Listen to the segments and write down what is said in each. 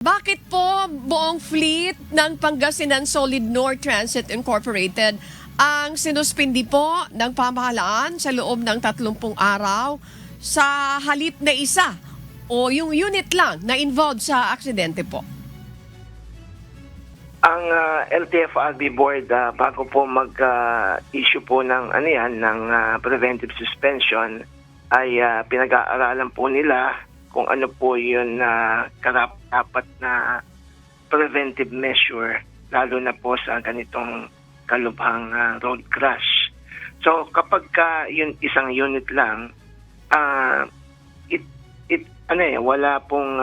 Bakit po buong fleet ng Pangasinan Solid North Transit Incorporated ang sinuspindi po ng pamahalaan sa loob ng 30 araw sa halip na isa o yung unit lang na involved sa aksidente po? Ang LTFRB board bago po mag-issue po ng ng preventive suspension ay pinag-aaralan po nila kung ano po yun na karapat na preventive measure lalo na po sa ganitong kalubhang road crash. So kapag yun isang unit lang, wala pong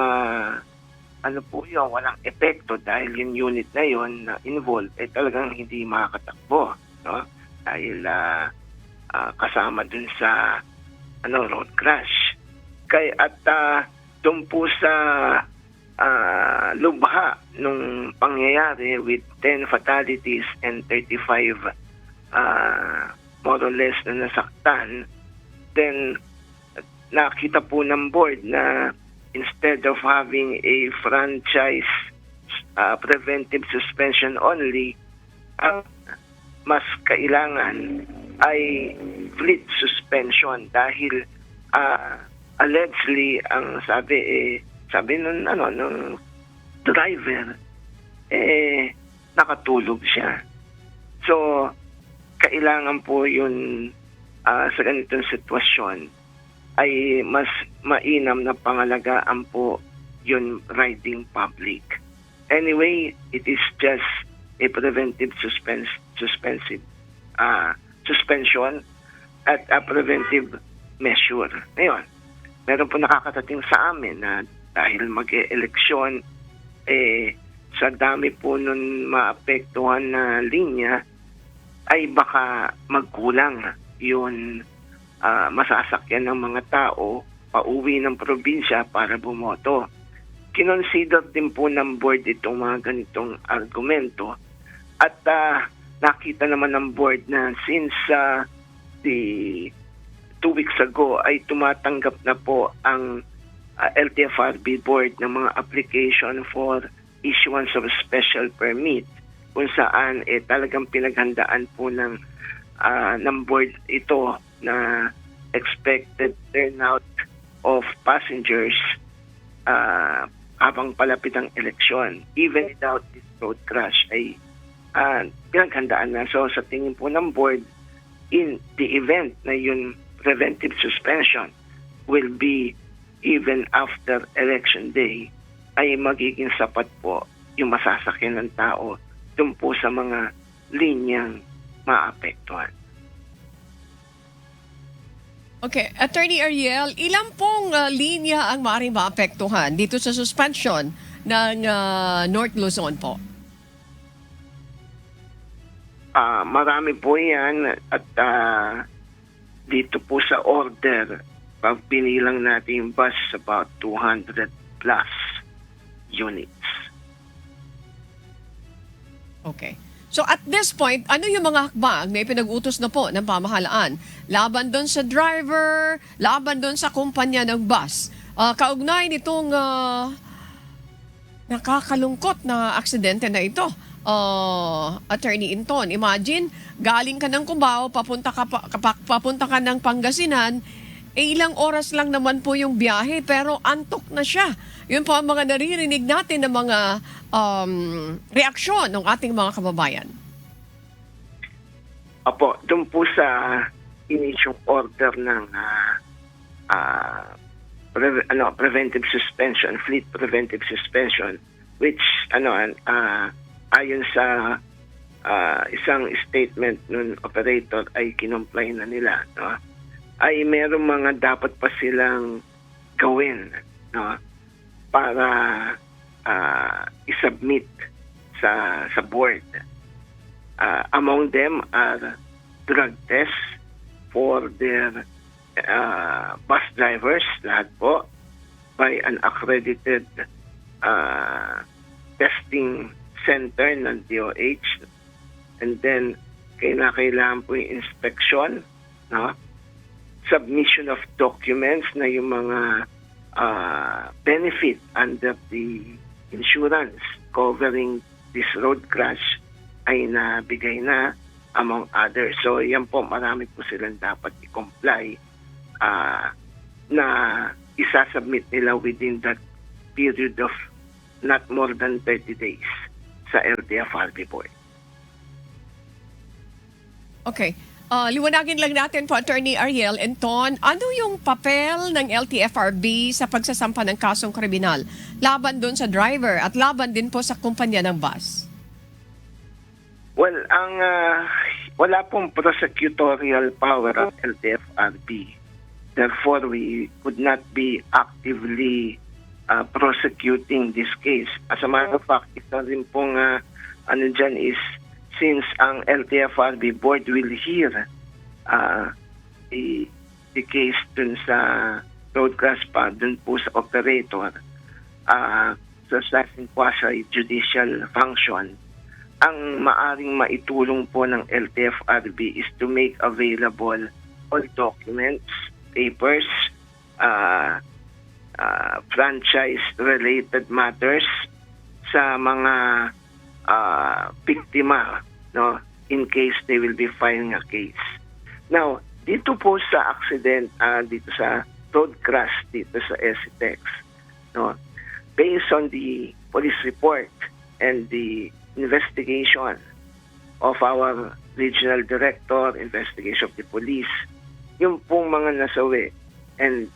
walang epekto dahil yung unit na yun na involved ay talagang hindi makakatakbo, no? Dahil kasama dun sa road crash. At doon po sa lubha nung pangyayari with 10 fatalities and 35 more or less na nasaktan, then nakita po ng board na instead of having a franchise preventive suspension only, mas kailangan ay fleet suspension dahil allegedly ang sabi nung driver nakatulog siya. So kailangan po yun sa ganitong sitwasyon ay mas mainam na pangalagaan po yun riding public. Anyway, it is just a preventive suspension at a preventive measure. Ngayon, meron po nakakatating sa amin na dahil mag-eleksyon, sa dami po nun maapektuhan na linya, ay baka magkulang yun masasakyan ng mga tao pauwi ng probinsya para bumoto. Kinonsider din po ng board itong mga ganitong argumento at nakita naman ng board na since the 2 weeks ago ay tumatanggap na po ang LTFRB board ng mga application for issuance of special permit kung saan talagang pinaghandaan po ng board ito na expected turnout of passengers habang palapit ang eleksyon. Even without this road crash ay pinaghandaan na. So sa tingin po ng board, in the event na yun preventive suspension will be even after election day, ay magiging sapat po yung masasakyan ng tao dun po sa mga linyang maapektuhan. Okay, Attorney Ariel, ilan pong linya ang maaaring maapektuhan dito sa suspension ng North Luzon po? Marami po yan at dito po sa order, pag pinilang natin yung bus, about 200 plus units. Okay. So at this point, ano yung mga hakbang may pinag-utos na po ng pamahalaan? Laban doon sa driver, laban doon sa kumpanya ng bus. Kaugnay nitong nakakalungkot na aksidente na ito. Attorney Inton, imagine, galing ka ng Cubao, papunta ka ng Pangasinan, ilang oras lang naman po yung biyahe, pero antok na siya. Yun po ang mga naririnig natin ng mga reaksyon ng ating mga kababayan. Opo, doon po sa inisyong order ng preventive suspension, fleet preventive suspension, which ayon sa isang statement ng operator ay kinomply na nila, no? Ay merong mga dapat pa silang gawin, no? Para isubmit sa board. Among them are drug tests for their bus drivers, lahat po, by an accredited testing center ng DOH, and then kailangan po yung inspection, no? Submission of documents na yung mga benefit under the insurance covering this road crash ay nabigay na among others. So yan po, marami po silang dapat i-comply na isasubmit nila within that period of not more than 30 days sa LTFRB po. Okay. Liwanagin lang natin po, Attorney Ariel Enton, ano yung papel ng LTFRB sa pagsasampa ng kasong kriminal laban doon sa driver at laban din po sa kumpanya ng bus? Well, wala pong prosecutorial power ang LTFRB. Therefore, we could not be actively prosecuting this case. As a matter of fact, ito rin pong dyan is, since ang LTFRB board will hear the case dun sa road crash pa, dun po sa operator, sa quasi-judicial function, ang maaring maitulong po ng LTFRB is to make available all documents, papers, franchise-related matters sa mga biktima, no, in case they will be filing a case. Now, dito po sa accident, dito sa road crash, dito sa SCTEX, no, based on the police report and the investigation of our regional director, investigation of the police, yung pong mga nasawi and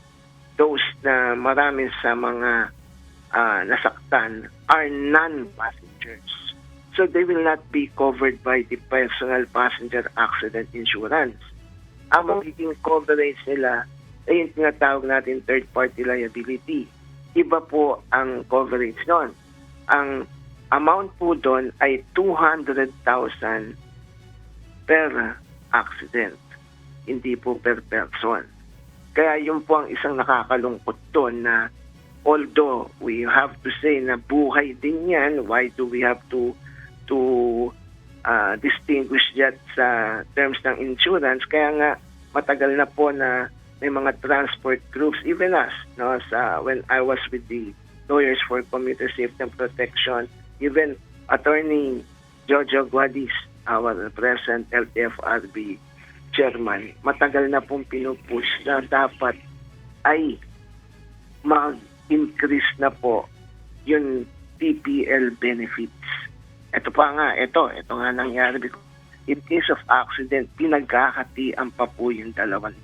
those na marami sa mga nasaktan are non-passengers. So they will not be covered by the personal passenger accident insurance. Ang magiging coverage nila ay yung tinatawag natin third-party liability. Iba po ang coverage nun. Ang amount po doon ay 200,000 per accident, hindi po per person. Kaya yun po ang isang nakakalungkot doon na although we have to say na buhay din yan, why do we have to distinguish that sa terms ng insurance? Kaya nga matagal na po na may mga transport groups, even us, no, when I was with the Lawyers for Commuter Safety and Protection, even Attorney Jojo Guadis, our present LTFRB chairman, matagal na pong pinupush na dapat ay mag-increase na po yung TPL benefits. Ito nga nangyari. In case of accident, pinagkakatian pa po yung 200